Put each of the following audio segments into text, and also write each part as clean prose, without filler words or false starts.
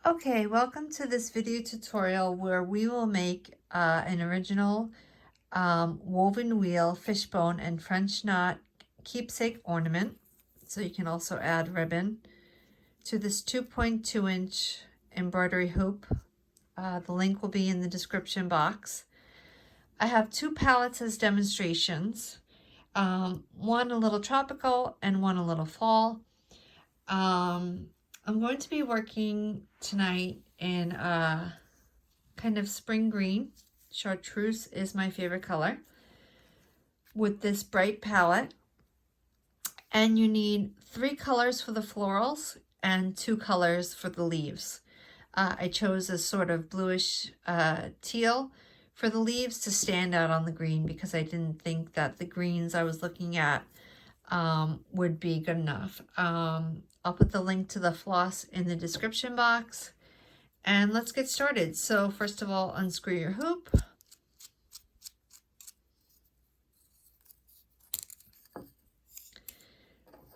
Okay, welcome to this video tutorial where we will make an original woven wheel, fishbone, and French knot keepsake ornament. So you can also add ribbon to this 2.2-inch embroidery hoop. The link will be in the description box. I have two palettes as demonstrations, one a little tropical and one a little fall. I'm going to be working tonight in kind of spring green. Chartreuse is my favorite color. With this bright palette. And you need 3 colors for the florals and 2 colors for the leaves. I chose a sort of bluish teal for the leaves to stand out on the green because I didn't think that the greens I was looking at would be good enough. I'll put the link to the floss in the description box, and let's get started. So first of all, unscrew your hoop.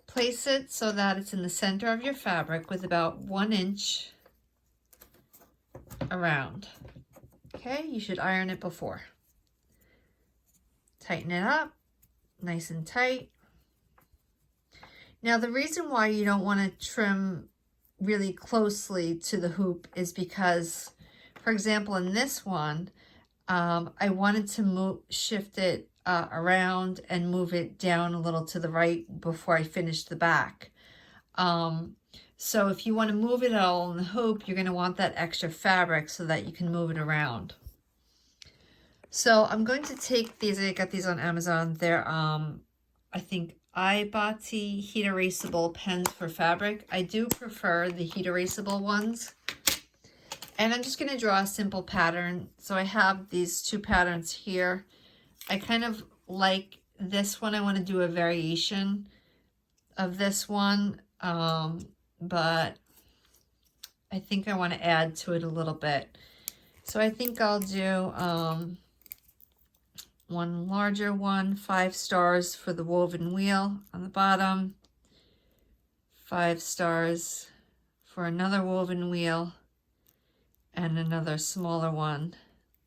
Place it so that it's in the center of your fabric with about 1 inch around. Okay, you should iron it before. Tighten it up, nice and tight. Now the reason why you don't want to trim really closely to the hoop is because, for example, in this one, I wanted to shift it around and move it down a little to the right before I finish the back. So if you want to move it all in the hoop, you're going to want that extra fabric so that you can move it around. So I'm going to take these, I got these on Amazon. They're, I think, Ibati Heat-Erasable pens for fabric. I do prefer the Heat-Erasable ones. And I'm just going to draw a simple pattern. So I have these 2 patterns here. I kind of like this one. I want to do a variation of this one. But I think I want to add to it a little bit. So I think I'll do one larger one, 5 stars for the woven wheel on the bottom, 5 stars for another woven wheel, and another smaller one,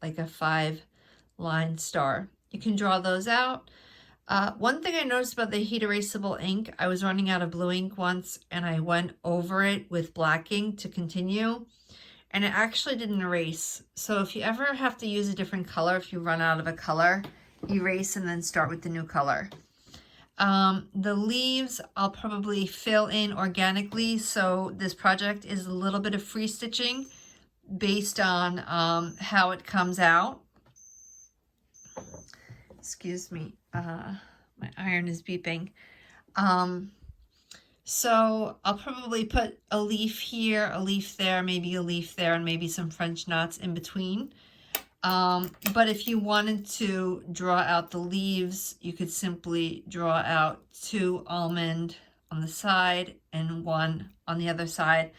like a 5-line star. You can draw those out. One thing I noticed about the Heat-Erasable ink, I was running out of blue ink once and I went over it with black ink to continue, and it actually didn't erase. So if you ever have to use a different color, if you run out of a color, erase and then start with the new color. The leaves I'll probably fill in organically, so this project is a little bit of free stitching based on how it comes out. Excuse me, my iron is beeping. So I'll probably put a leaf here, a leaf there, maybe a leaf there, and maybe some French knots in between. But if you wanted to draw out the leaves, you could simply draw out 2 almond on the side and 1 on the other side.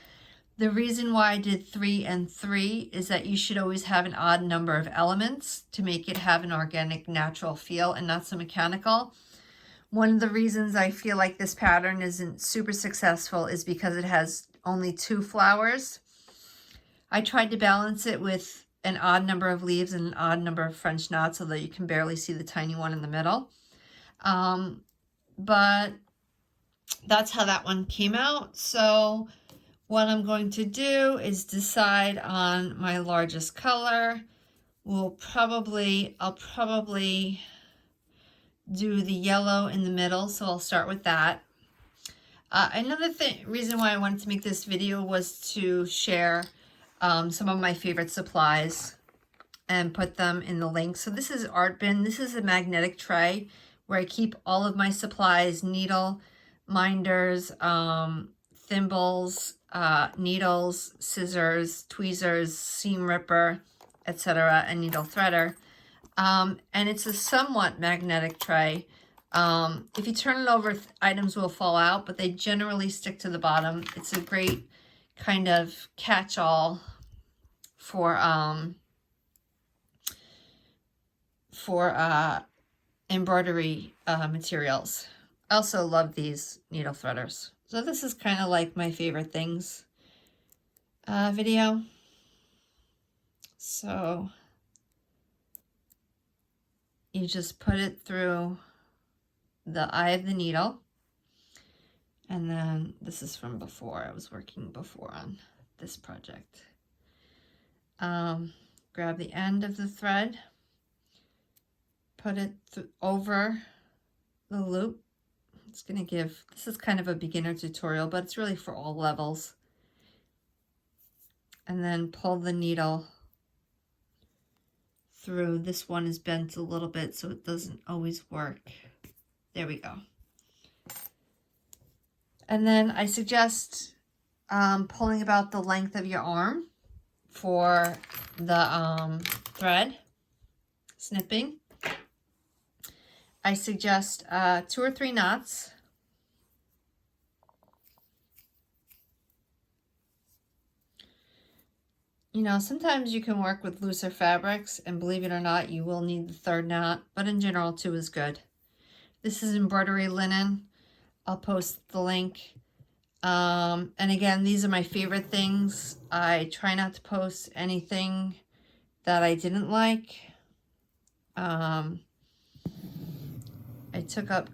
The reason why I did 3 and 3 is that you should always have an odd number of elements to make it have an organic, natural feel and not so mechanical. One of the reasons I feel like this pattern isn't super successful is because it has only 2 flowers. I tried to balance it with an odd number of leaves and an odd number of French knots so that you can barely see the tiny one in the middle. But that's how that one came out. So what I'm going to do is decide on my largest color. I'll probably do the yellow in the middle, so I'll start with that. Another reason why I wanted to make this video was to share some of my favorite supplies and put them in the link. So this is ArtBin. This is a magnetic tray where I keep all of my supplies: needle, minders, thimbles, needles, scissors, tweezers, seam ripper, etc., and needle threader. And it's a somewhat magnetic tray. If you turn it over, items will fall out, but they generally stick to the bottom. It's a great kind of catch-all for embroidery materials. I also love these needle threaders. So this is kind of like my favorite things. video. So you just put it through the eye of the needle. And then this is from before. I was working before on this project. Grab the end of the thread, put it over the loop. It's going to give, this is kind of a beginner tutorial, but it's really for all levels. And then pull the needle through. This one is bent a little bit, so it doesn't always work. There we go. And then I suggest pulling about the length of your arm for the thread snipping. I suggest 2 or 3 knots. You know, sometimes you can work with looser fabrics, and believe it or not, you will need the 3rd knot, but in general 2 is good. This is embroidery linen. I'll post the link. And again, these are my favorite things. I try not to post anything that I didn't like. I took up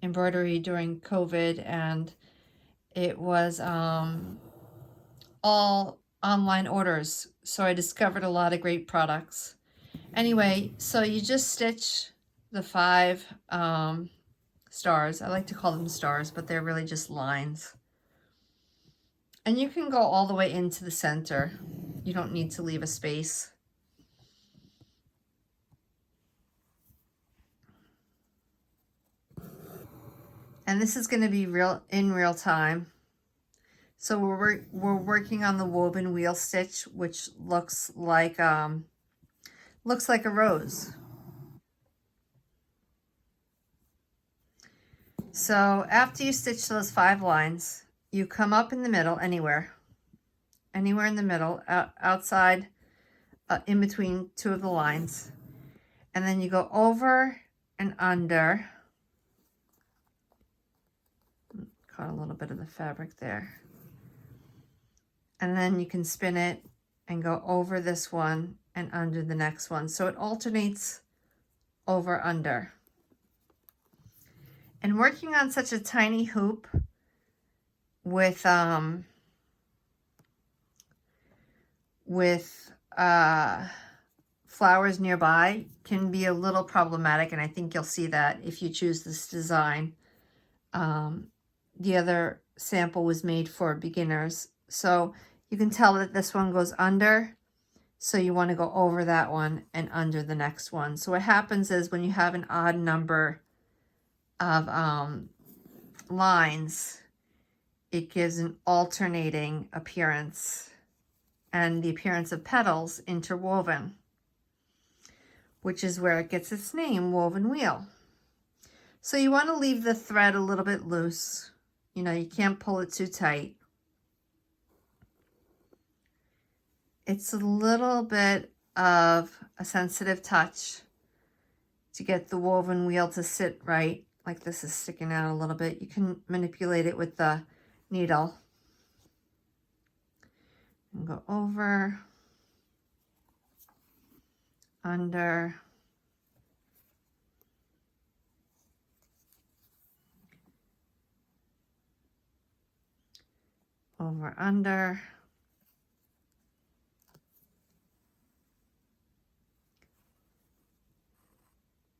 embroidery during COVID, and it was all online orders. So I discovered a lot of great products. Anyway, so you just stitch the 5 stars. I like to call them stars, but they're really just lines. And you can go all the way into the center. You don't need to leave a space. And this is going to be in real time. So we're working on the woven wheel stitch, which looks like a rose. So after you stitch those 5 lines, you come up in the middle, anywhere in the middle, outside, in between 2 of the lines, and then you go over and under. Caught a little bit of the fabric there. And then you can spin it and go over this one and under the next one. So it alternates over, under. And working on such a tiny hoop with flowers nearby can be a little problematic, and I think you'll see that if you choose this design. The other sample was made for beginners, so you can tell that this one goes under, so you want to go over that one and under the next one. So what happens is when you have an odd number of lines, it gives an alternating appearance and the appearance of petals interwoven, which is where it gets its name, woven wheel. So you want to leave the thread a little bit loose. You know, you can't pull it too tight. It's a little bit of a sensitive touch to get the woven wheel to sit right. Like this is sticking out a little bit. You can manipulate it with the needle. And go over, under, over, under,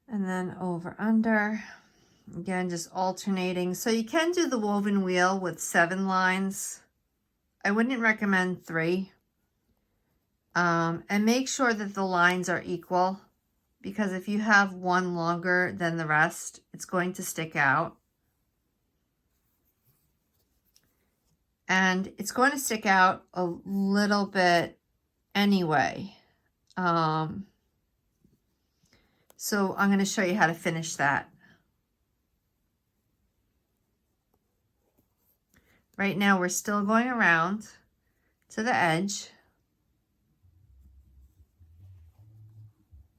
and then over, under. Again, just alternating. So you can do the woven wheel with 7 lines. I wouldn't recommend 3. And make sure that the lines are equal, because if you have one longer than the rest, it's going to stick out. And it's going to stick out a little bit anyway. So I'm going to show you how to finish that. Right now we're still going around to the edge.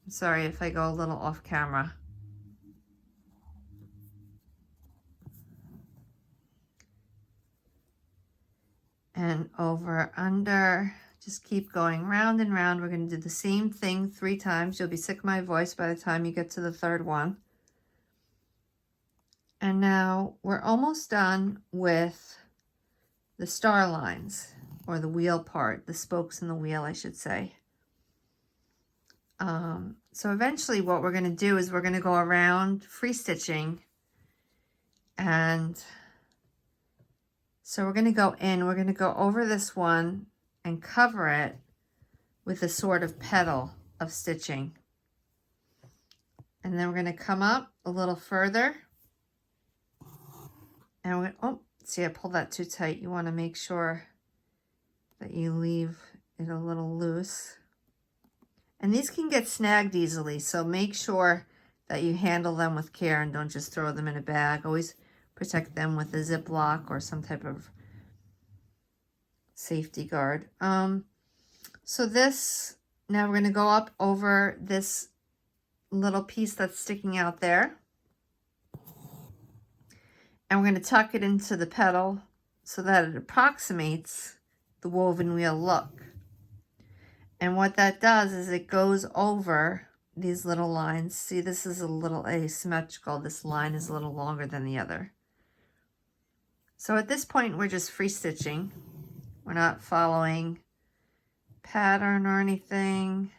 I'm sorry if I go a little off camera. and over, under. Just keep going round and round. We're going to do the same thing 3 times. You'll be sick of my voice by the time you get to the 3rd one. And now we're almost done with the star lines, or the wheel part, the spokes in the wheel, I should say. So eventually what we're going to do is we're going to go around free stitching, and so we're going to go in, we're going to go over this one and cover it with a sort of petal of stitching. And then we're going to come up a little further. And we're, oh, see, I pulled that too tight. You want to make sure that you leave it a little loose. And these can get snagged easily, so make sure that you handle them with care and don't just throw them in a bag. Always protect them with a Ziploc or some type of safety guard. So this, now we're going to go up over this little piece that's sticking out there. And we're going to tuck it into the petal so that it approximates the woven wheel look. And what that does is it goes over these little lines. See, this is a little asymmetrical. This line is a little longer than the other. So at this point, we're just free stitching. We're not following pattern or anything.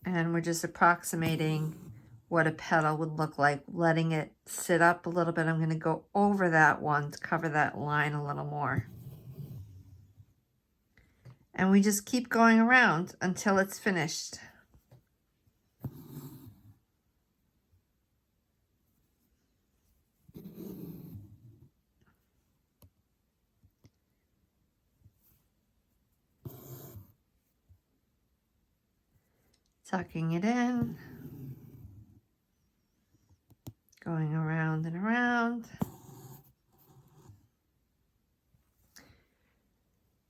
And we're just approximating what a petal would look like, letting it sit up a little bit. I'm going to go over that one to cover that line a little more. And we just keep going around until it's finished. Tucking it in. Going around and around.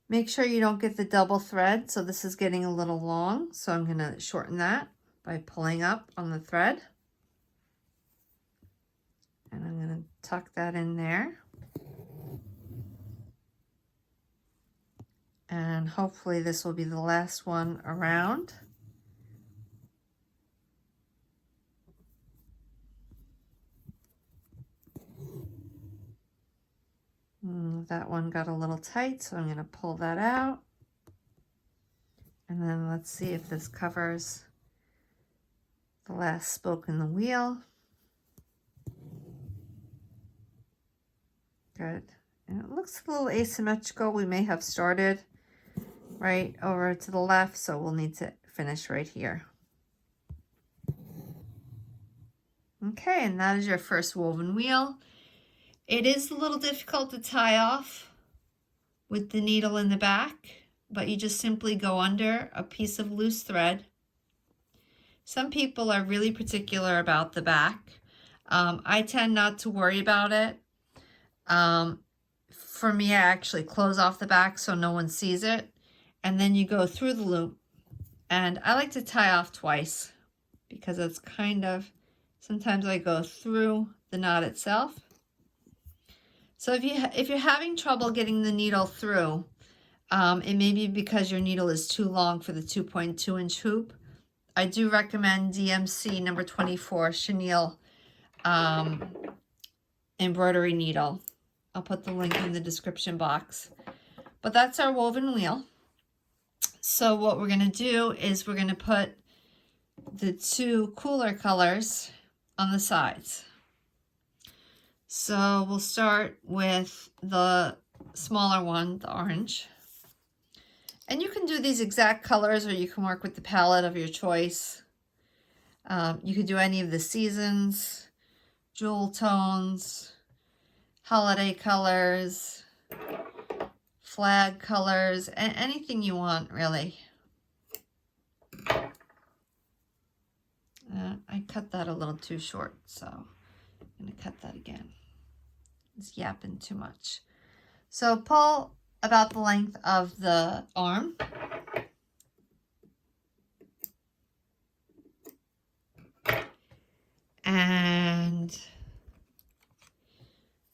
Make sure you don't get the double thread. So this is getting a little long. So I'm going to shorten that by pulling up on the thread. And I'm going to tuck that in there. And hopefully this will be the last one around. That one got a little tight, so I'm going to pull that out. And then let's see if this covers the last spoke in the wheel. Good. And it looks a little asymmetrical. We may have started right over to the left, so we'll need to finish right here. Okay, and that is your first woven wheel. It is a little difficult to tie off with the needle in the back, but you just simply go under a piece of loose thread. Some people are really particular about the back. I tend not to worry about it. For me, I actually close off the back so no one sees it, and then you go through the loop. And I like to tie off twice because it's kind of, sometimes I go through the knot itself. So if you're having trouble getting the needle through, it may be because your needle is too long for the 2.2-inch hoop. I do recommend DMC number 24 chenille embroidery needle. I'll put the link in the description box. But that's our woven wheel. So what we're going to do is we're going to put the 2 cooler colors on the sides. So we'll start with the smaller one, the orange. And you can do these exact colors, or you can work with the palette of your choice. You could do any of the seasons, jewel tones, holiday colors, flag colors, anything you want, really. I cut that a little too short, so I'm going to cut that again. It's yapping too much. So pull about the length of the arm. And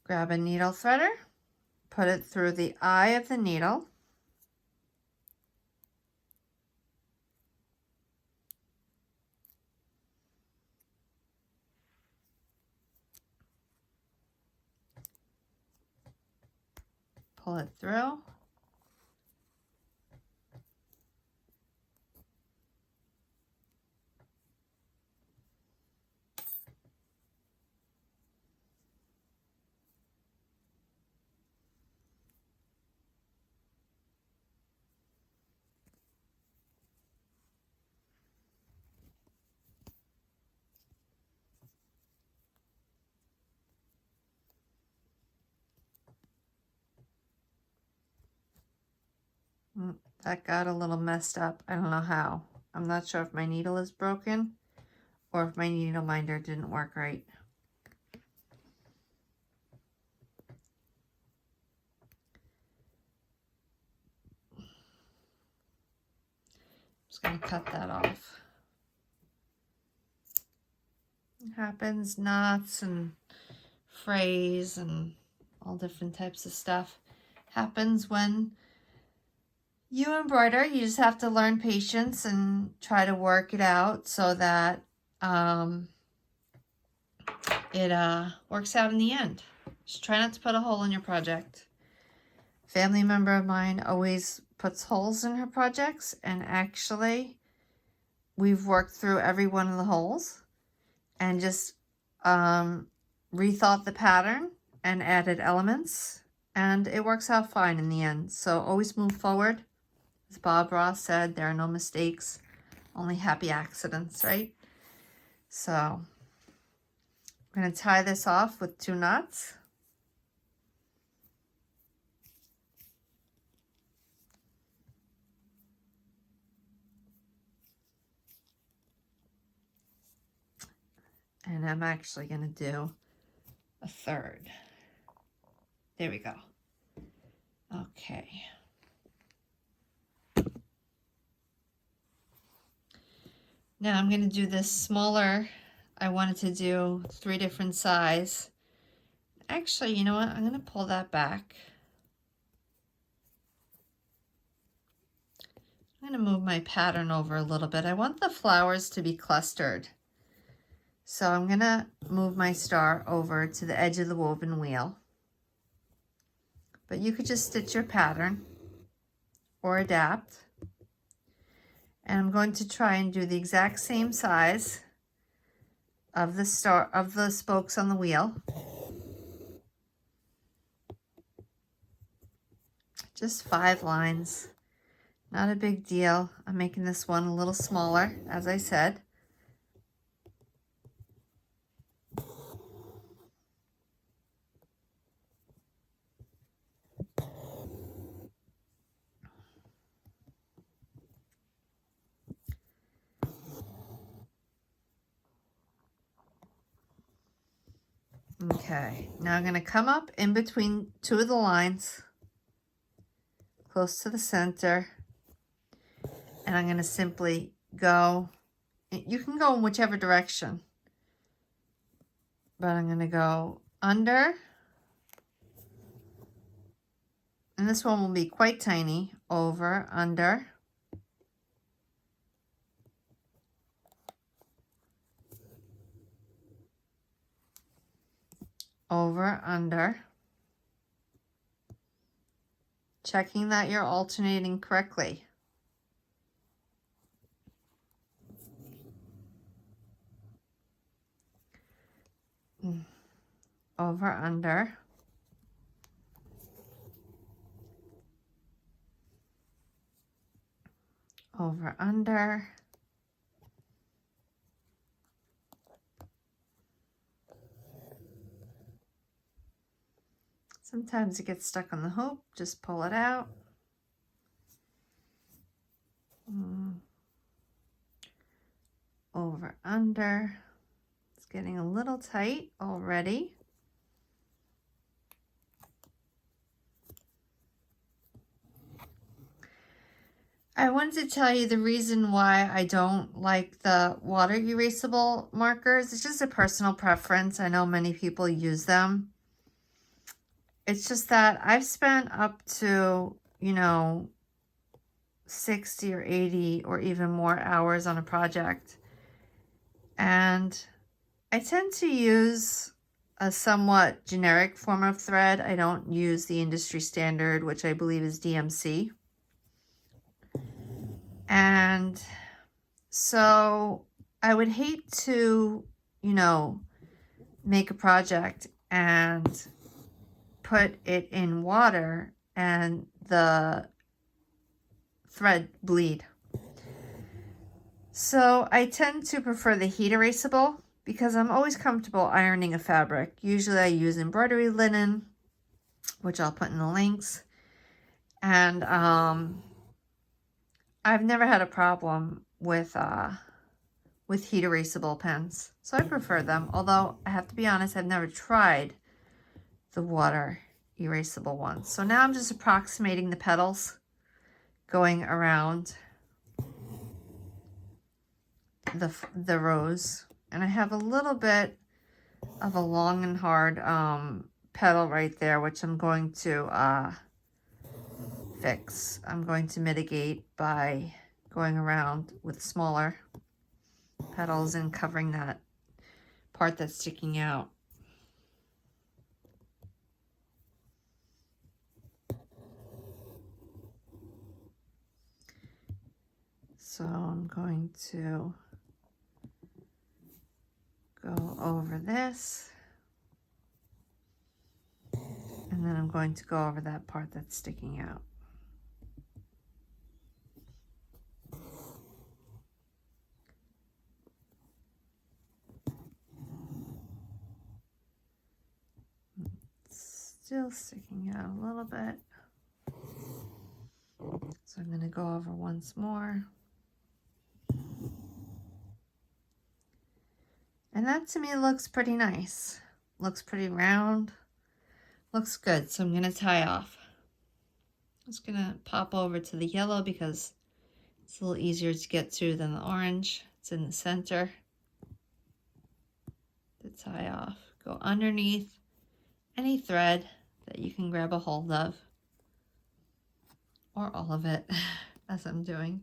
Grab a needle threader, put it through the eye of the needle. Pull it through. That got a little messed up. I don't know how. I'm not sure if my needle is broken or if my needle minder didn't work right. Just going to cut that off. It happens, knots and frays and all different types of stuff. Happens when you embroider. You just have to learn patience and try to work it out so that it works out in the end. Just try not to put a hole in your project. A family member of mine always puts holes in her projects, and actually we've worked through every one of the holes and just rethought the pattern and added elements, and it works out fine in the end. So always move forward. As Bob Ross said, there are no mistakes, only happy accidents, right? So I'm going to tie this off with 2 knots. And I'm actually going to do a 3rd. There we go. Okay. Now I'm going to do this smaller. I wanted to do 3 different size. Actually, you know what? I'm going to pull that back. I'm going to move my pattern over a little bit. I want the flowers to be clustered. So I'm going to move my star over to the edge of the woven wheel. But you could just stitch your pattern or adapt. And I'm going to try and do the exact same size of the spokes on the wheel. Just 5 lines. Not a big deal. I'm making this one a little smaller, as I said. Okay, now I'm going to come up in between 2 of the lines, close to the center, and I'm going to simply go, you can go in whichever direction, but I'm going to go under, and this one will be quite tiny, over, under, over, under, checking that you're alternating correctly. Over, under, over, under, sometimes it gets stuck on the hoop, just pull it out. Over, under. It's getting a little tight already. I wanted to tell you the reason why I don't like the water erasable markers. It's just a personal preference. I know many people use them. it's just that I've spent up to, you know, 60 or 80 or even more hours on a project. And I tend to use a somewhat generic form of thread. I don't use the industry standard, which I believe is DMC. And so I would hate to, you know, make a project and put it in water and the thread bleed. So I tend to prefer the Heat-Erasable because I'm always comfortable ironing a fabric. Usually I use embroidery linen, which I'll put in the links. And I've never had a problem with Heat-Erasable pens. So I prefer them, although I have to be honest, I've never tried the water erasable ones. So now I'm just approximating the petals going around the rose, and I have a little bit of a long and hard petal right there, which I'm going to fix. I'm going to mitigate by going around with smaller petals and covering that part that's sticking out. So I'm going to go over this, and then I'm going to go over that part that's sticking out. It's still sticking out a little bit. So I'm going to go over once more. And that to me looks pretty nice. Looks pretty round. Looks good. So I'm going to tie off. I'm just going to pop over to the yellow because it's a little easier to get to than the orange. It's in the center. To tie off. Go underneath any thread that you can grab a hold of. Or all of it, as I'm doing.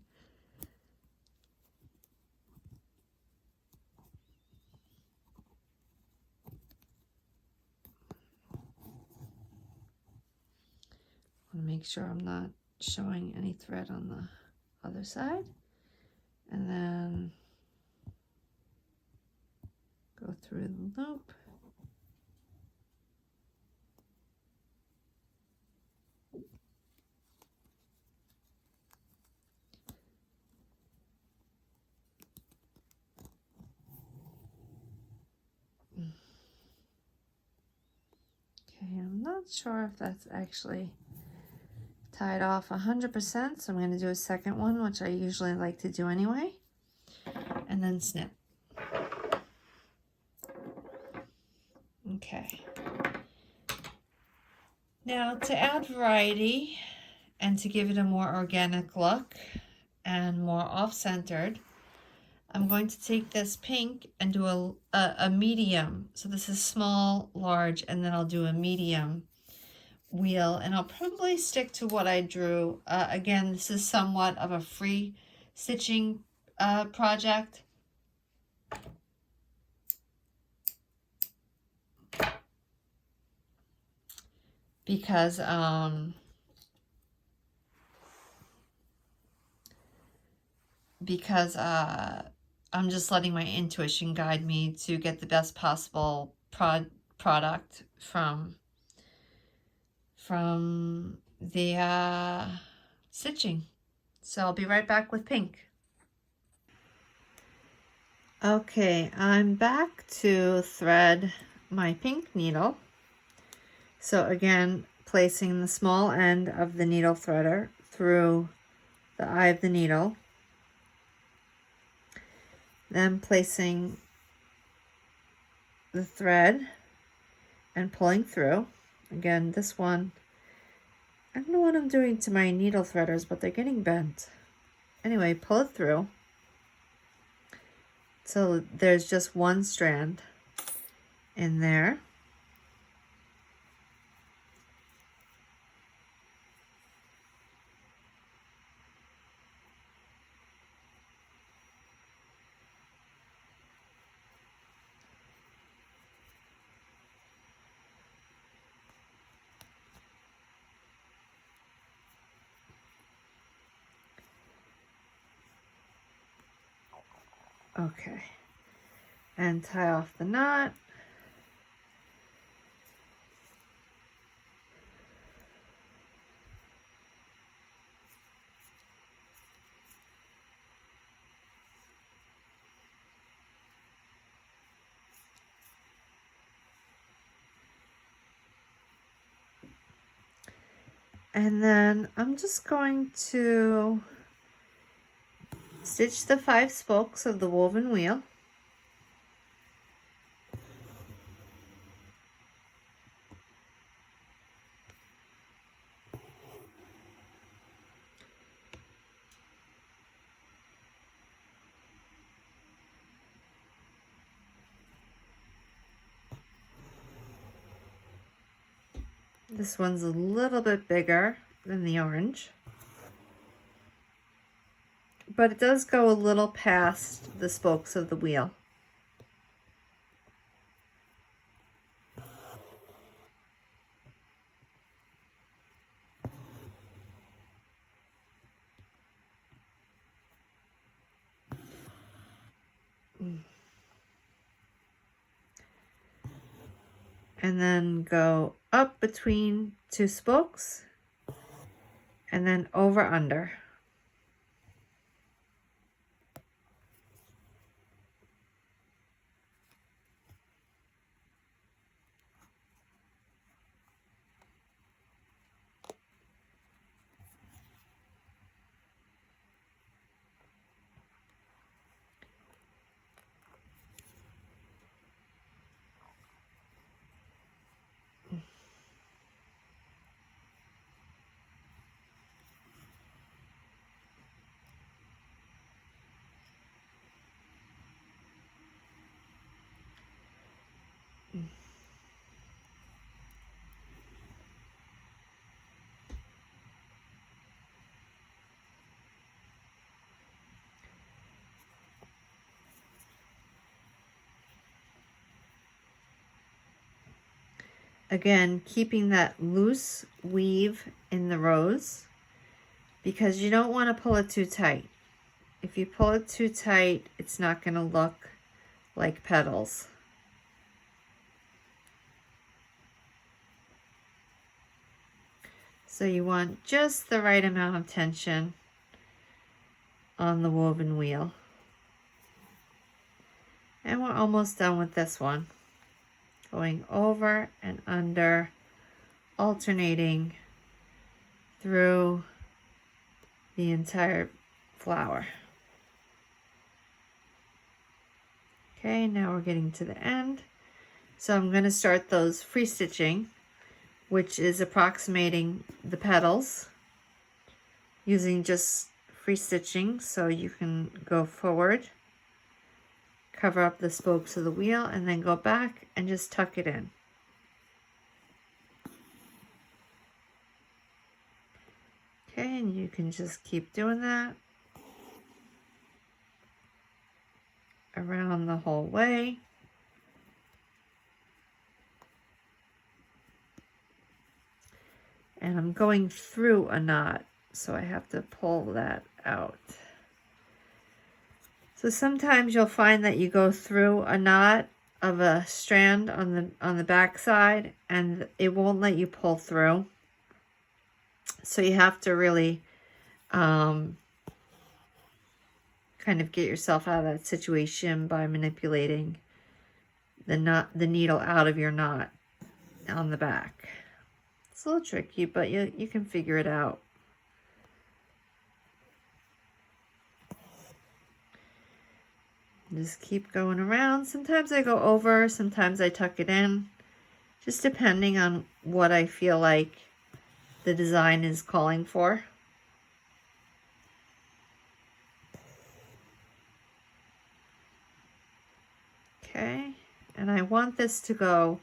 I want to make sure I'm not showing any thread on the other side. And then go through the loop. Okay, I'm not sure if that's actually tied off 100%, so I'm going to do a second one, which I usually like to do anyway, and then snip. Okay. Now to add variety and to give it a more organic look and more off-centered, I'm going to take this pink and do a medium. So this is small, large, and then I'll do a medium wheel, and I'll probably stick to what I drew. Again, this is somewhat of a free stitching project. Because I'm just letting my intuition guide me to get the best possible product from the stitching. So I'll be right back with pink. Okay, I'm back to thread my pink needle. So again, placing the small end of the needle threader through the eye of the needle. Then placing the thread and pulling through. Again, this one, I don't know what I'm doing to my needle threaders, but they're getting bent. Anyway, pull it through. So there's just one strand in there. Okay, and tie off the knot. And then I'm just going to stitch the 5 spokes of the woven wheel. This one's a little bit bigger than the orange, but it does go a little past the spokes of the wheel. And then go up between 2 spokes and then over under. Again, keeping that loose weave in the rows because you don't want to pull it too tight. If you pull it too tight, it's not going to look like petals. So you want just the right amount of tension on the woven wheel. And we're almost done with this one. Going over and under, alternating through the entire flower. Okay, now we're getting to the end. So I'm going to start those free stitching, which is approximating the petals using just free stitching. So you can go forward, cover up the spokes of the wheel, and then go back and just tuck it in. Okay, and you can just keep doing that around the whole way. And I'm going through a knot, so I have to pull that out. So sometimes you'll find that you go through a knot of a strand on the back side and it won't let you pull through. So you have to really kind of get yourself out of that situation by manipulating the needle out of your knot on the back. It's a little tricky, but you can figure it out. Just keep going around. Sometimes I go over, sometimes I tuck it in, just depending on what I feel like the design is calling for. Okay, and I want this to go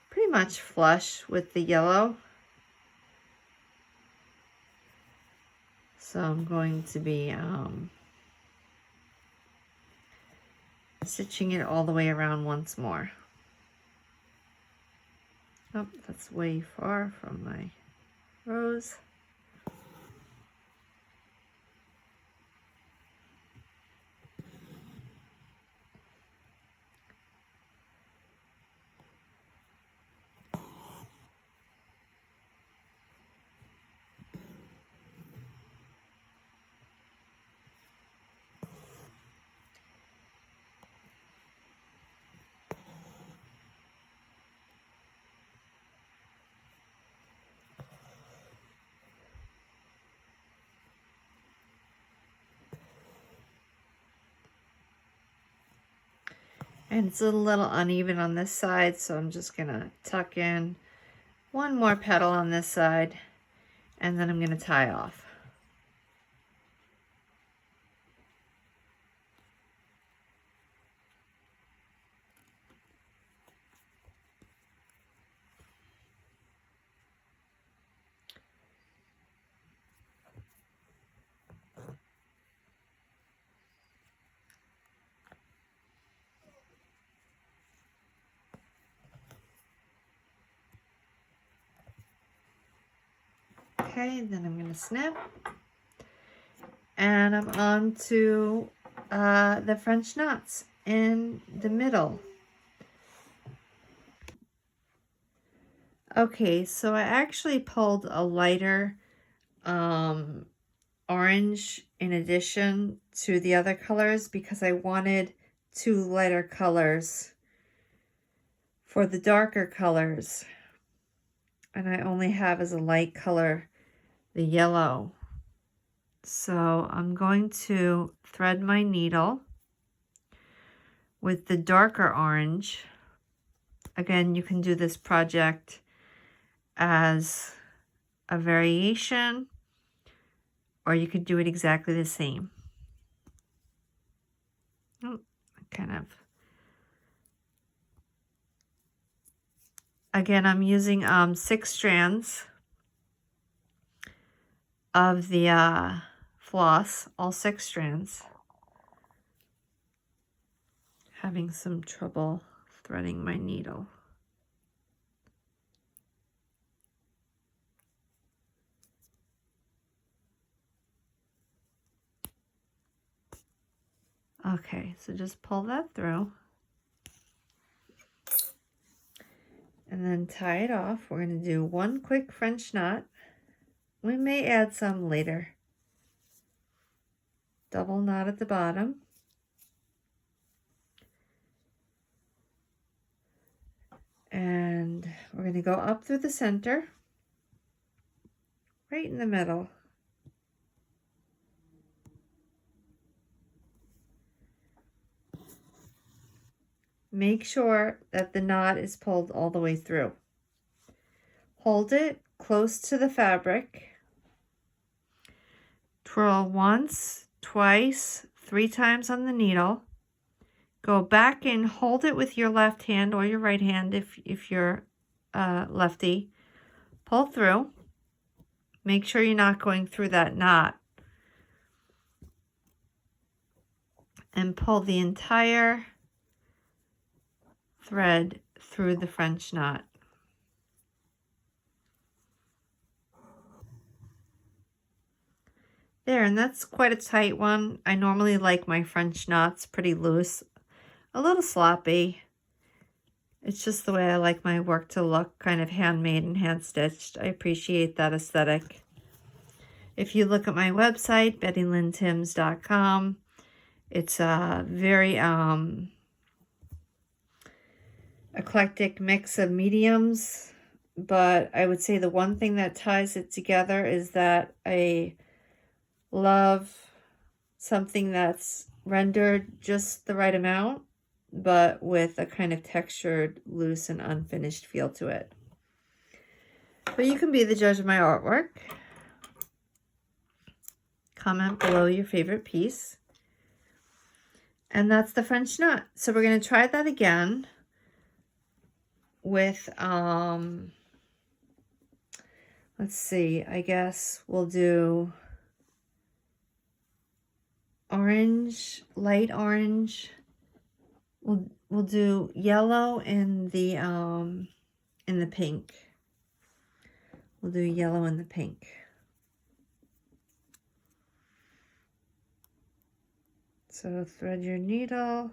pretty much flush with the yellow. So I'm going to be stitching it all the way around once more. Oh, that's way far from my rows. And it's a little uneven on this side, so I'm just gonna tuck in one more petal on this side, and then I'm gonna tie off. Okay, then I'm gonna snip. And I'm on to the French knots in the middle. Okay, so I actually pulled a lighter orange in addition to the other colors because I wanted two lighter colors for the darker colors. And I only have as a light color the yellow. So I'm going to thread my needle with the darker orange. Again, you can do this project as a variation, or you could do it exactly the same. Oh, kind of. Again, I'm using 6 strands of the floss, all 6 strands. Having some trouble threading my needle. Okay, so just pull that through. And then tie it off. We're going to do one quick French knot. We may add some later. Double knot at the bottom. And we're going to go up through the center, right in the middle. Make sure that the knot is pulled all the way through. Hold it close to the fabric. Twirl once, twice, 3 times on the needle. Go back and hold it with your left hand or your right hand if you're lefty. Pull through. Make sure you're not going through that knot. And pull the entire thread through the French knot. There, and that's quite a tight one. I normally like my French knots pretty loose, a little sloppy. It's just the way I like my work to look, kind of handmade and hand-stitched. I appreciate that aesthetic. If you look at my website, bettylyntimms.com, it's a very eclectic mix of mediums, but I would say the one thing that ties it together is that I love something that's rendered just the right amount, but with a kind of textured, loose, and unfinished feel to it. But you can be the judge of my artwork. Comment below your favorite piece. And that's the French knot. So we're going to try that again with, let's see, I guess we'll do orange, light orange. We'll do yellow in the pink. We'll do yellow in the pink. So thread your needle.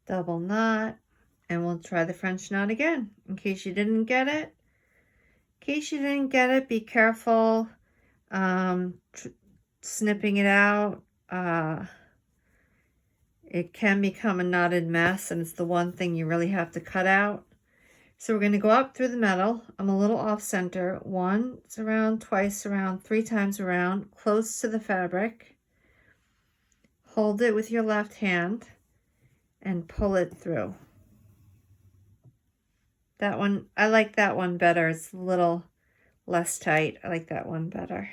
Double knot, and we'll try the French knot again in case you didn't get it. In case you didn't get it, be careful snipping it out. It can become a knotted mess, and it's the one thing you really have to cut out. So we're going to go up through the metal. I'm a little off center. Once around, twice around, 3 times around, close to the fabric. Hold it with your left hand and pull it through. That one, I like that one better. It's a little less tight. I like that one better.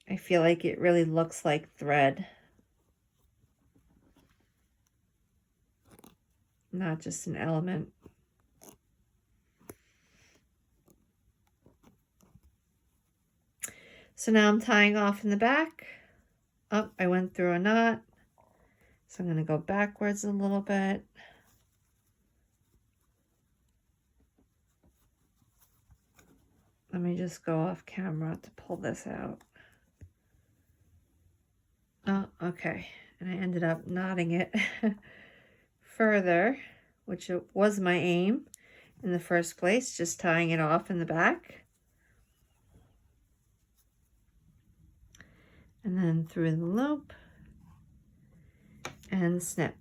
I feel like it really looks like thread, not just an element. So now I'm tying off in the back. Oh, I went through a knot. So I'm going to go backwards a little bit. Let me just go off camera to pull this out. Oh, okay. And I ended up knotting it further, which was my aim in the first place, just tying it off in the back. And then through the loop and snip.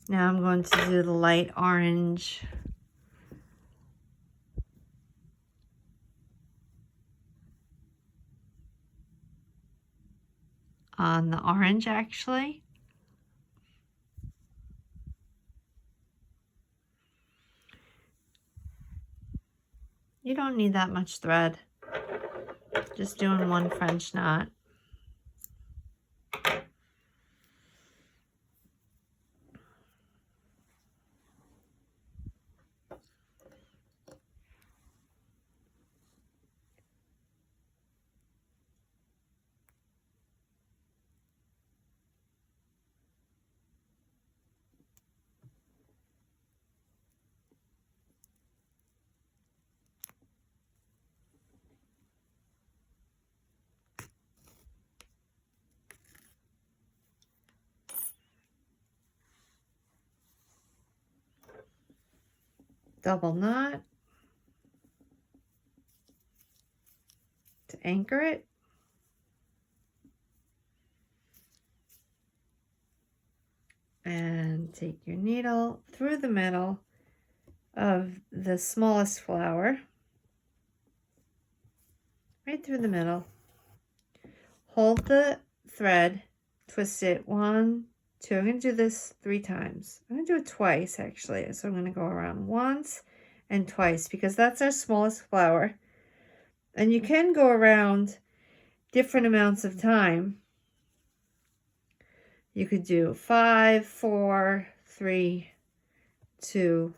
Now I'm going to do the light orange on the orange, actually. You don't need that much thread. Just doing one French knot. Double knot to anchor it. And take your needle through the middle of the smallest flower, right through the middle. Hold the thread, twist it 1, 2. I'm going to do this 3 times. I'm going to do it twice, actually. So I'm going to go around once and twice because that's our smallest flower. And you can go around different amounts of time. You could do 5, 4, 3, 2.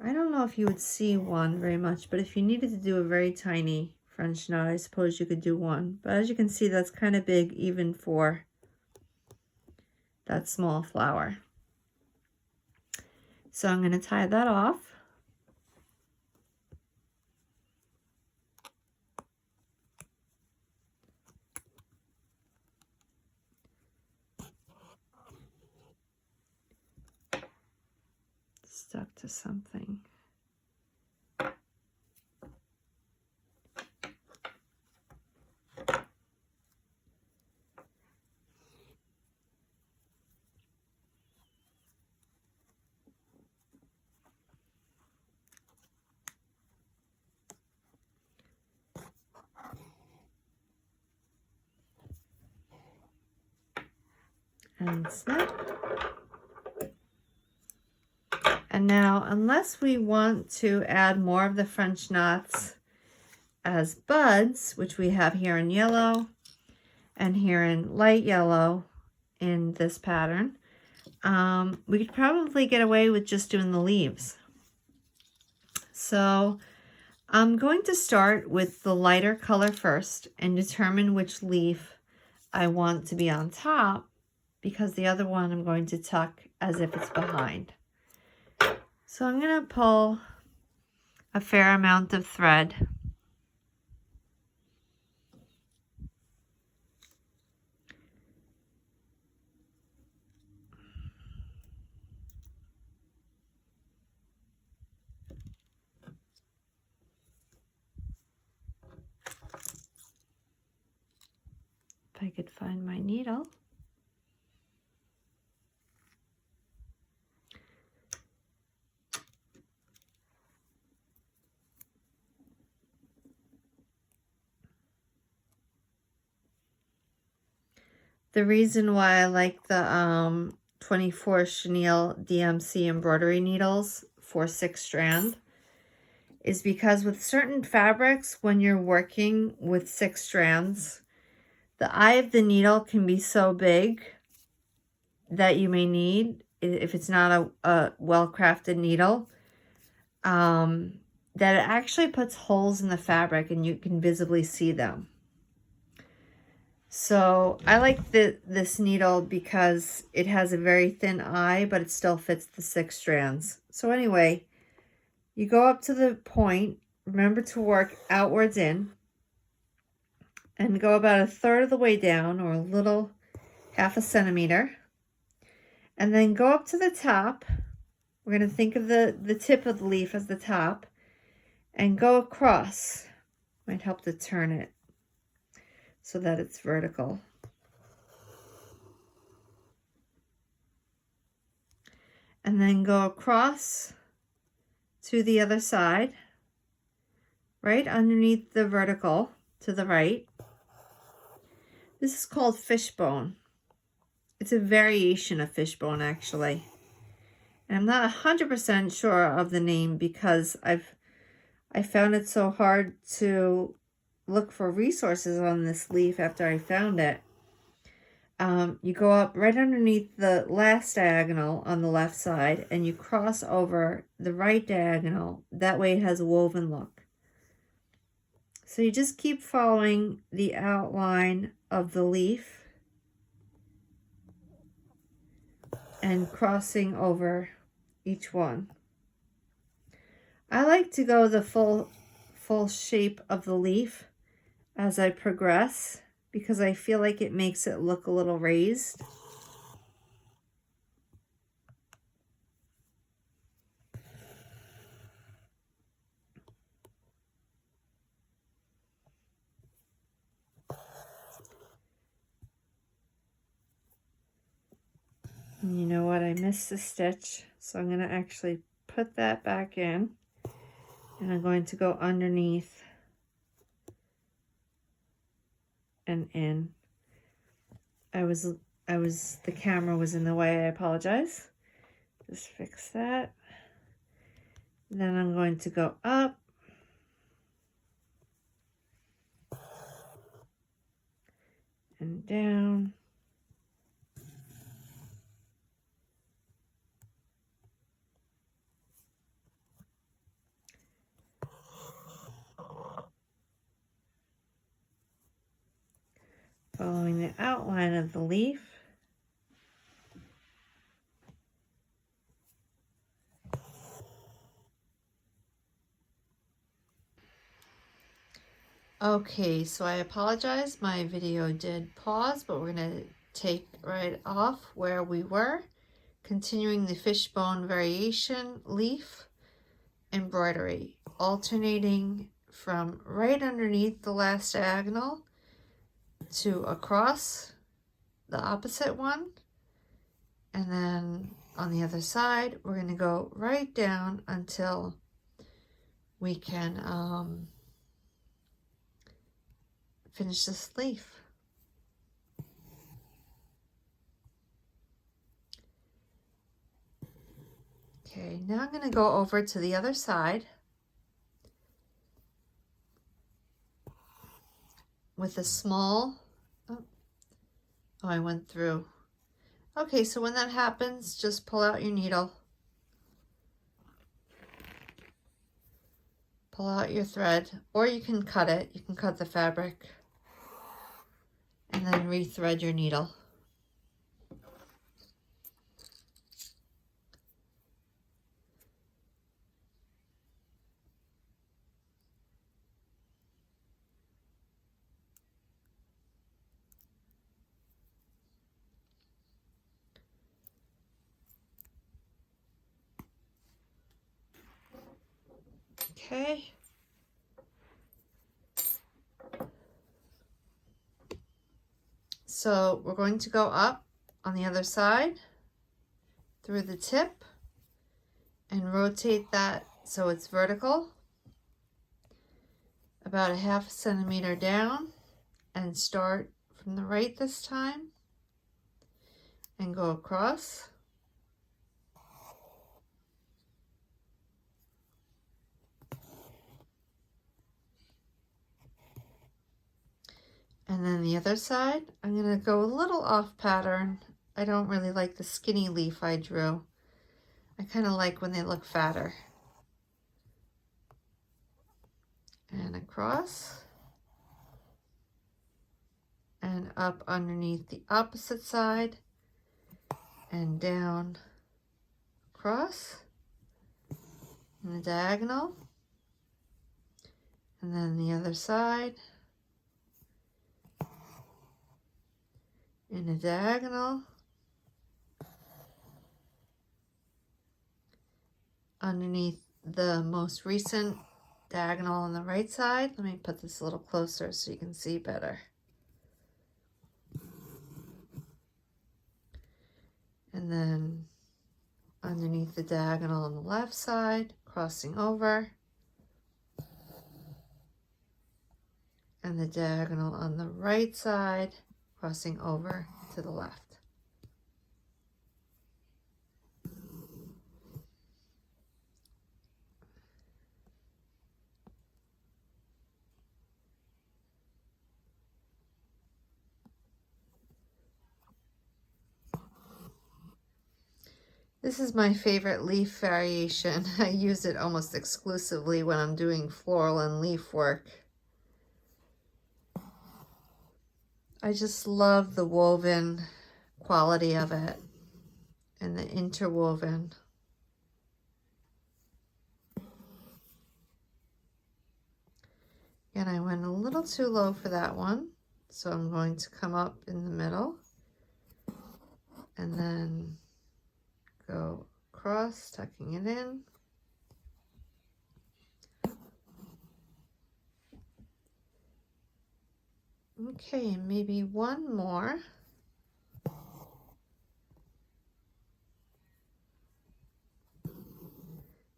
I don't know if you would see 1 very much, but if you needed to do a very tiny French knot, I suppose you could do 1. But as you can see, that's kind of big even for that small flower. So I'm going to tie that off. Stuck to something. And snip. And now, unless we want to add more of the French knots as buds, which we have here in yellow and here in light yellow in this pattern, we could probably get away with just doing the leaves. So I'm going to start with the lighter color first and determine which leaf I want to be on top, because the other one I'm going to tuck as if it's behind. So I'm going to pull a fair amount of thread. I could find my needle. The reason why I like the 24 chenille DMC embroidery needles for 6 strand is because with certain fabrics, when you're working with 6 strands, the eye of the needle can be so big that you may need, if it's not a well-crafted needle, that it actually puts holes in the fabric and you can visibly see them. So I like this needle because it has a very thin eye, but it still fits the 6 strands. So anyway, you go up to the point, remember to work outwards in, and go about 1/3 of the way down, or a little, 1/2 centimeter. And then go up to the top. We're going to think of the tip of the leaf as the top, and go across. Might help to turn it so that it's vertical. And then go across to the other side, right underneath the vertical to the right. This is called fishbone. It's a variation of fishbone, actually. And I'm not 100% sure of the name because I found it so hard to look for resources on this leaf after I found it. You go up right underneath the last diagonal on the left side and you cross over the right diagonal. That way it has a woven look. So you just keep following the outline of the leaf and crossing over each one. I like to go the full shape of the leaf as I progress because I feel like it makes it look a little raised. And you know what? I missed a stitch, so I'm going to actually put that back in, and I'm going to go underneath and in. The camera was in the way. I apologize. Just fix that. Then I'm going to go up and down. Following the outline of the leaf. Okay, so I apologize. My video did pause, but we're going to take right off where we were, continuing the fishbone variation leaf embroidery, alternating from right underneath the last diagonal to across the opposite one, and then on the other side we're going to go right down until we can finish this leaf. Okay, now I'm going to go over to the other side with a small, oh, I went through. Okay, so when that happens, just pull out your needle, pull out your thread, or you can cut it. You can cut the fabric and then re-thread your needle. Okay. So we're going to go up on the other side through the tip and rotate that so it's vertical, about a ½ centimeter down, and start from the right this time and go across. And then the other side, I'm going to go a little off pattern. I don't really like the skinny leaf I drew. I kind of like when they look fatter. And across. And up underneath the opposite side. And down across. In the diagonal. And then the other side. In a diagonal, underneath the most recent diagonal on the right side. Let me put this a little closer so you can see better. And then underneath the diagonal on the left side, crossing over. And the diagonal on the right side, crossing over to the left. This is my favorite leaf variation. I use it almost exclusively when I'm doing floral and leaf work. I just love the woven quality of it and the interwoven. And I went a little too low for that one, so I'm going to come up in the middle and then go across, tucking it in. Okay, maybe one more.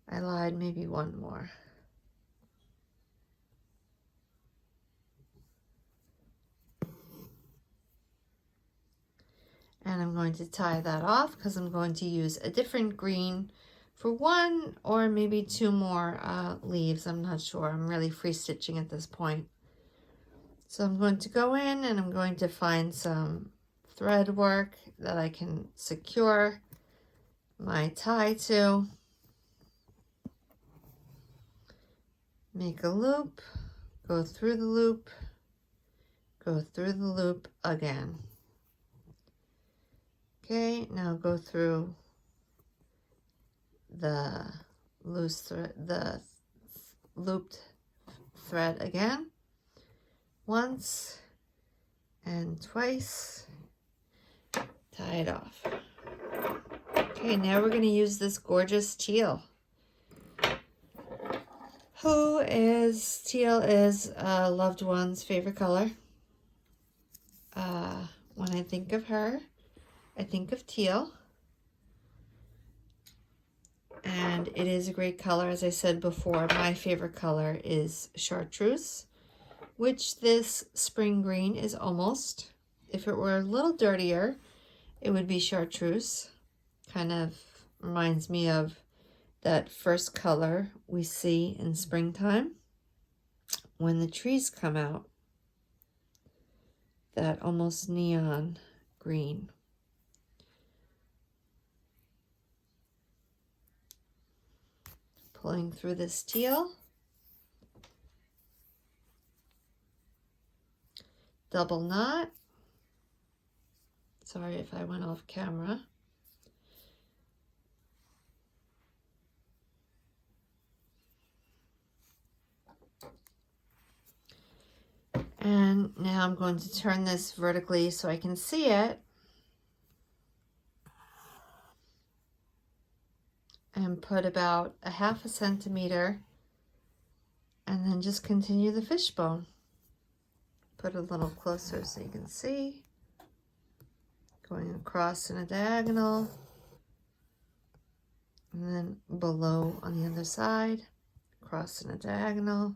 I lied, maybe one more. And I'm going to tie that off because I'm going to use a different green for one or maybe two more leaves. I'm not sure. I'm really free stitching at this point. So I'm going to go in and I'm going to find some thread work that I can secure my tie to. Make a loop, go through the loop, go through the loop again. Okay, now go through the loose thread, the looped thread again. Once and twice, tie it off. Okay, now we're going to use this gorgeous teal. Teal is a loved one's favorite color. When I think of her, I think of teal. And it is a great color. As I said before, my favorite color is chartreuse, which this spring green is almost. If it were a little dirtier, it would be chartreuse. Kind of reminds me of that first color we see in springtime when the trees come out. That almost neon green. Pulling through this teal. Double knot. Sorry if I went off camera. And now I'm going to turn this vertically so I can see it. And put about a ½ centimeter and then just continue the fishbone. Put a little closer so you can see. going across in a diagonal, and then below on the other side, across in a diagonal.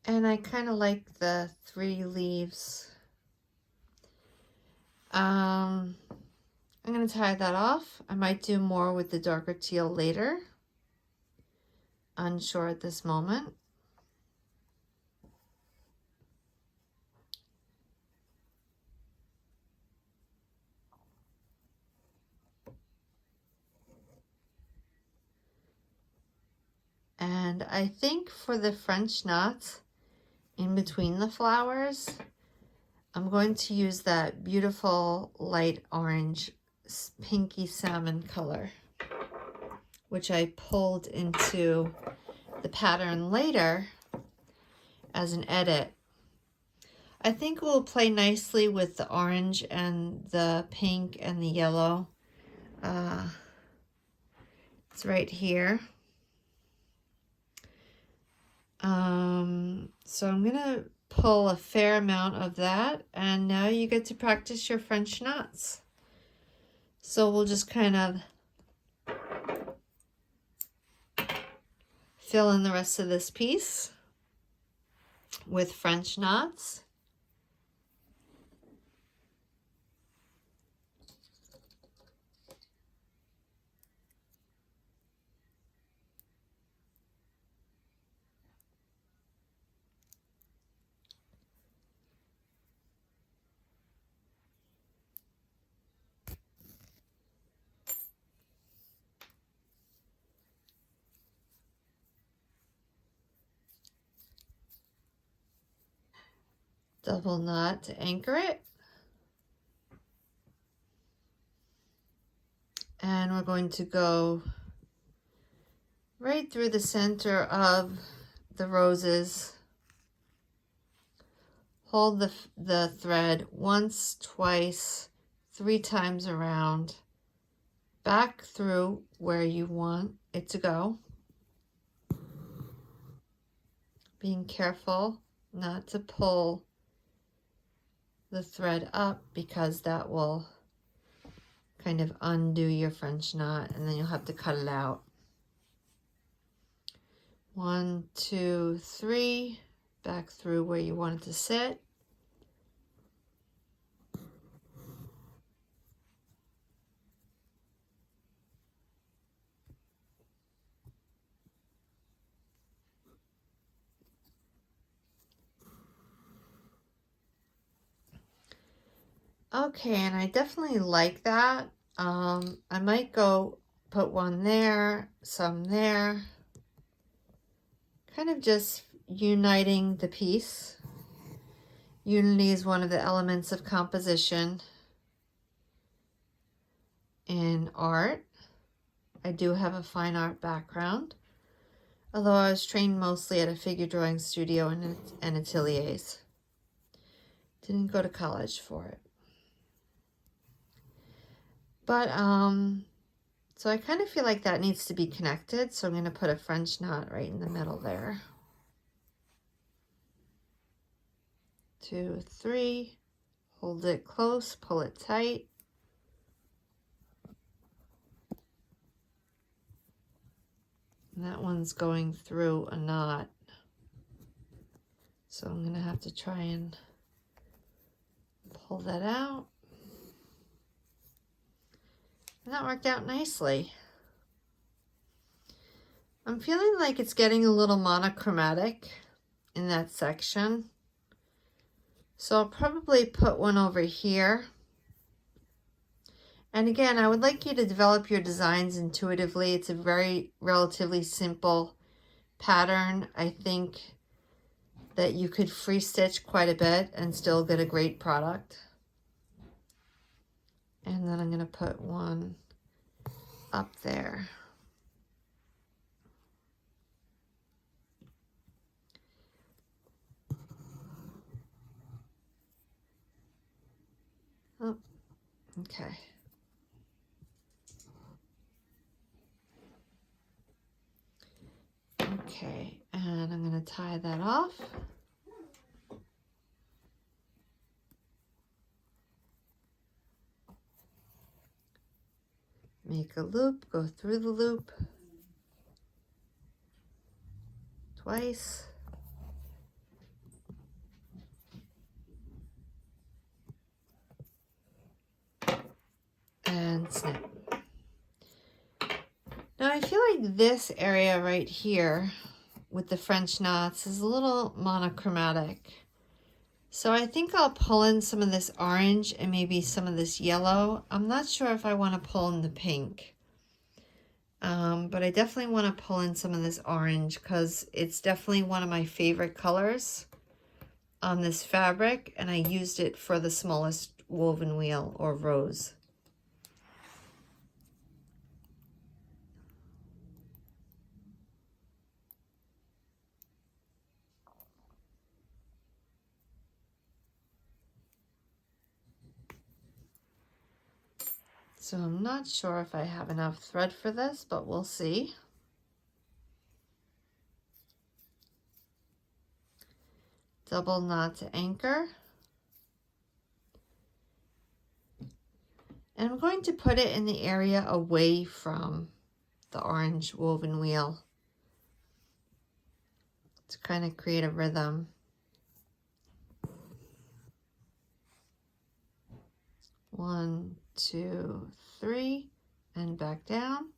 And I kind of like the 3 leaves. I'm going to tie that off. I might do more with the darker teal later. Unsure at this moment. And I think for the French knots in between the flowers, I'm going to use that beautiful light orange pinky salmon color, which I pulled into the pattern later as an edit. I think it will play nicely with the orange and the pink and the yellow. It's right here. So I'm gonna pull a fair amount of that, and now you get to practice your French knots. So we'll just kind of fill in the rest of this piece with French knots. Double knot to anchor it. And we're going to go right through the center of the roses. Hold the thread once, twice, 3 times around, back through where you want it to go. Being careful not to pull the thread up, because that will kind of undo your French knot, and then you'll have to cut it out. 1, 2, 3, back through where you want it to sit. Okay, and I definitely like that. I might go put one there, some there. Kind of just uniting the piece. Unity is one of the elements of composition in art. I do have a fine art background, although I was trained mostly at a figure drawing studio and ateliers. Didn't go to college for it. But, so I kind of feel like that needs to be connected, so I'm going to put a French knot right in the middle there. 2, 3, hold it close, pull it tight. And that one's going through a knot. So I'm going to have to try and pull that out. And that worked out nicely. I'm feeling like it's getting a little monochromatic in that section. So I'll probably put one over here. And again, I would like you to develop your designs intuitively. It's a very relatively simple pattern. I think that you could free stitch quite a bit and still get a great product. And then I'm going to put one up there. Oh, okay. Okay, and I'm going to tie that off. Make a loop, go through the loop twice. And snip. Now I feel like this area right here with the French knots is a little monochromatic. So I think I'll pull in some of this orange and maybe some of this yellow. I'm not sure if I want to pull in the pink. But I definitely want to pull in some of this orange because it's definitely one of my favorite colors on this fabric, and I used it for the smallest woven wheel or rose. So I'm not sure if I have enough thread for this, but we'll see. Double knot to anchor. And I'm going to put it in the area away from the orange woven wheel to kind of create a rhythm. One, 2, 3, and back down.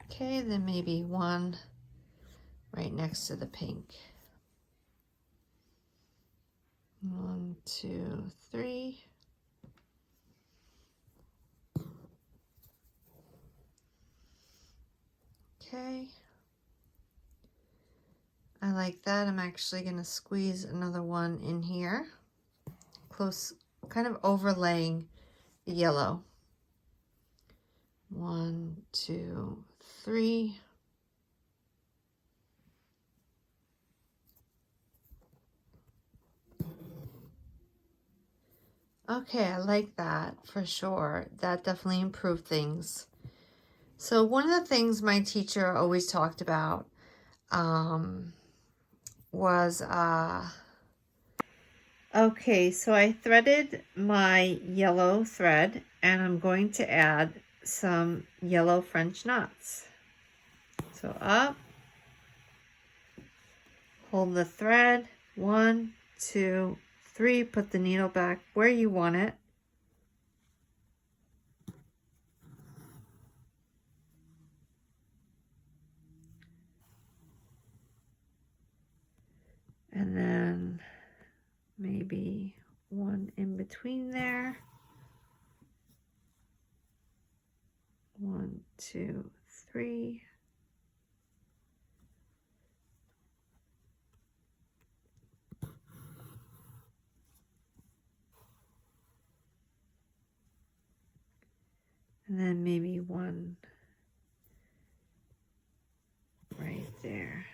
Okay, then maybe one right next to the pink. 1, 2, 3. Okay. I like that. I'm actually going to squeeze another one in here, close, kind of overlaying the yellow. 1, 2, 3. Okay, I like that for sure. That definitely improved things. So one of the things my teacher always talked about was, okay, so I threaded my yellow thread and I'm going to add some yellow French knots. So up, hold the thread, 1, 2, 3, put the needle back where you want it. And then maybe one in between there. 1, 2, 3. And then maybe one right there.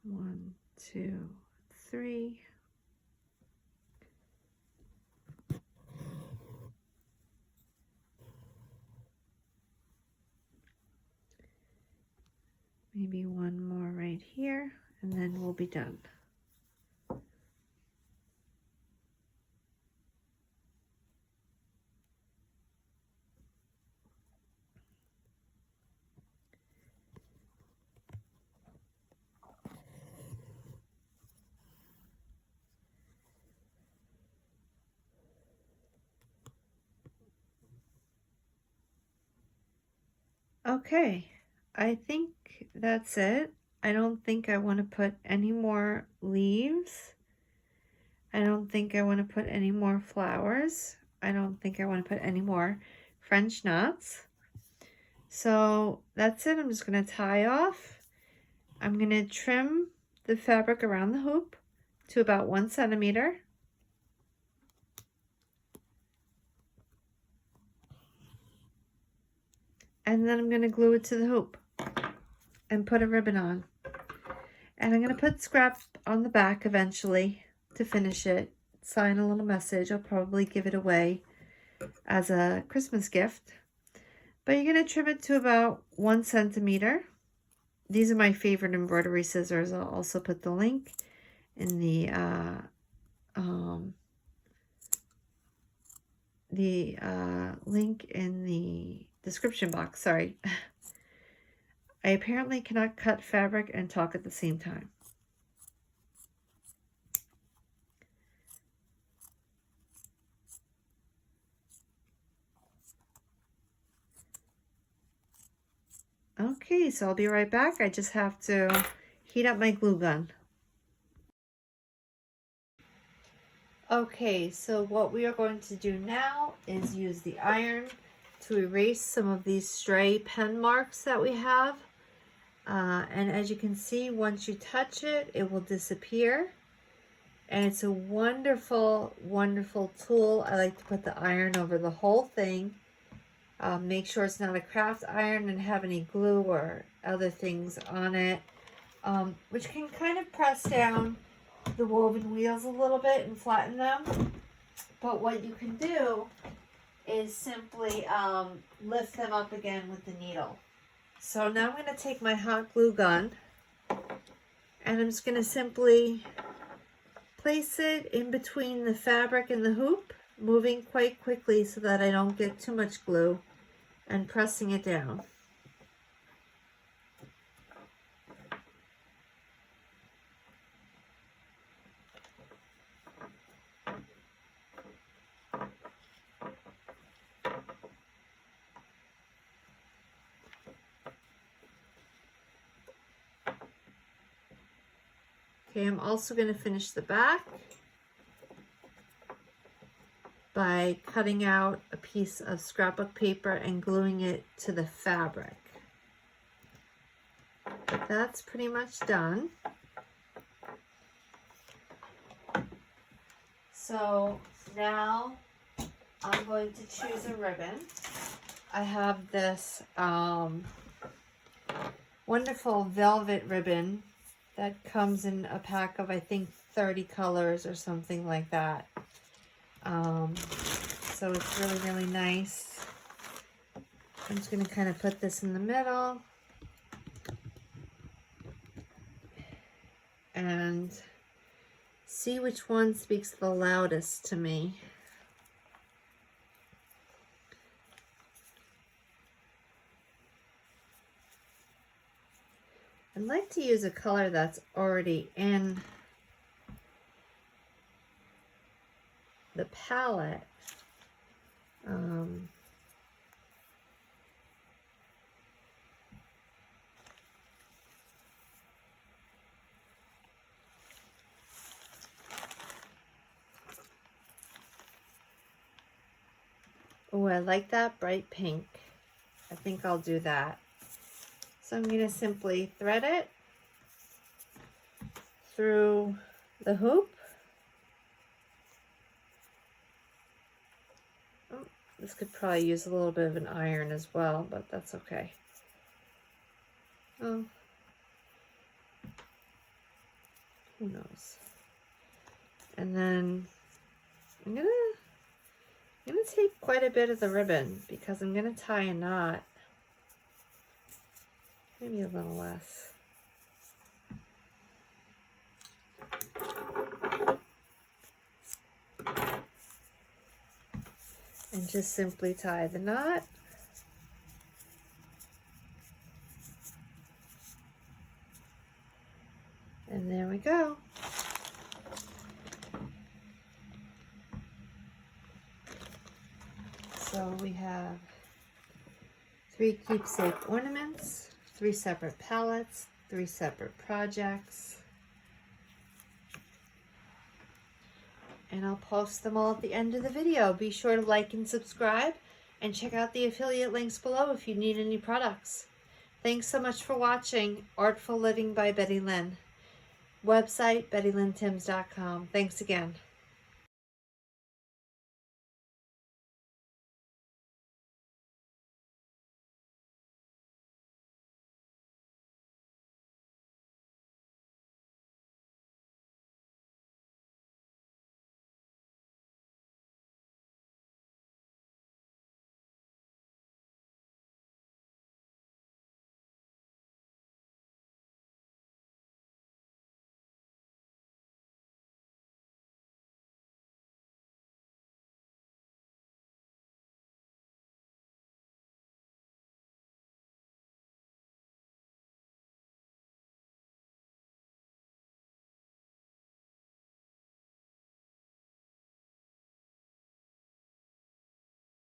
1, 2, 3. Maybe one more right here, and then we'll be done. Okay, I think that's it. I don't think I want to put any more leaves. I don't think I want to put any more flowers. I don't think I want to put any more French knots. So that's it. I'm just going to tie off. I'm going to trim the fabric around the hoop to about 1 centimeter. And then I'm going to glue it to the hoop and put a ribbon on. And I'm going to put scrap on the back eventually to finish it. Sign a little message. I'll probably give it away as a Christmas gift. But you're going to trim it to about 1 centimeter. These are my favorite embroidery scissors. I'll also put the link in the link in the description box. Sorry. I apparently cannot cut fabric and talk at the same time. Okay, so I'll be right back. I just have to heat up my glue gun. Okay, so what we are going to do now is use the iron to erase some of these stray pen marks that we have. And as you can see, once you touch it, it will disappear. And it's a wonderful, wonderful tool. I like to put the iron over the whole thing. Make sure it's not a craft iron and have any glue or other things on it, which can kind of press down the woven wheels a little bit and flatten them. But what you can do is simply lift them up again with the needle. So now I'm going to take my hot glue gun and I'm just going to simply place it in between the fabric and the hoop, moving quite quickly so that I don't get too much glue, and pressing it down. Okay, I'm also going to finish the back by cutting out a piece of scrapbook paper and gluing it to the fabric. But that's pretty much done. So now I'm going to choose a ribbon. I have this wonderful velvet ribbon that comes in a pack of, I think, 30 colors or something like that. So it's really, really nice. I'm just going to kind of put this in the middle and see which one speaks the loudest to me. I'd like to use a color that's already in the palette. Oh, I like that bright pink. I think I'll do that. So I'm going to simply thread it through the hoop. Oh, This could probably use a little bit of an iron as well, but that's okay. Oh, who knows? And then I'm gonna take quite a bit of the ribbon because I'm gonna tie a knot. Maybe a little less. And just simply tie the knot. And there we go. So we have 3 keepsake ornaments, 3 separate palettes, 3 separate projects. And I'll post them all at the end of the video. Be sure to like and subscribe and check out the affiliate links below if you need any products. Thanks so much for watching Artful Living by Betty Lynn. Website, BettyLynnTims.com. Thanks again.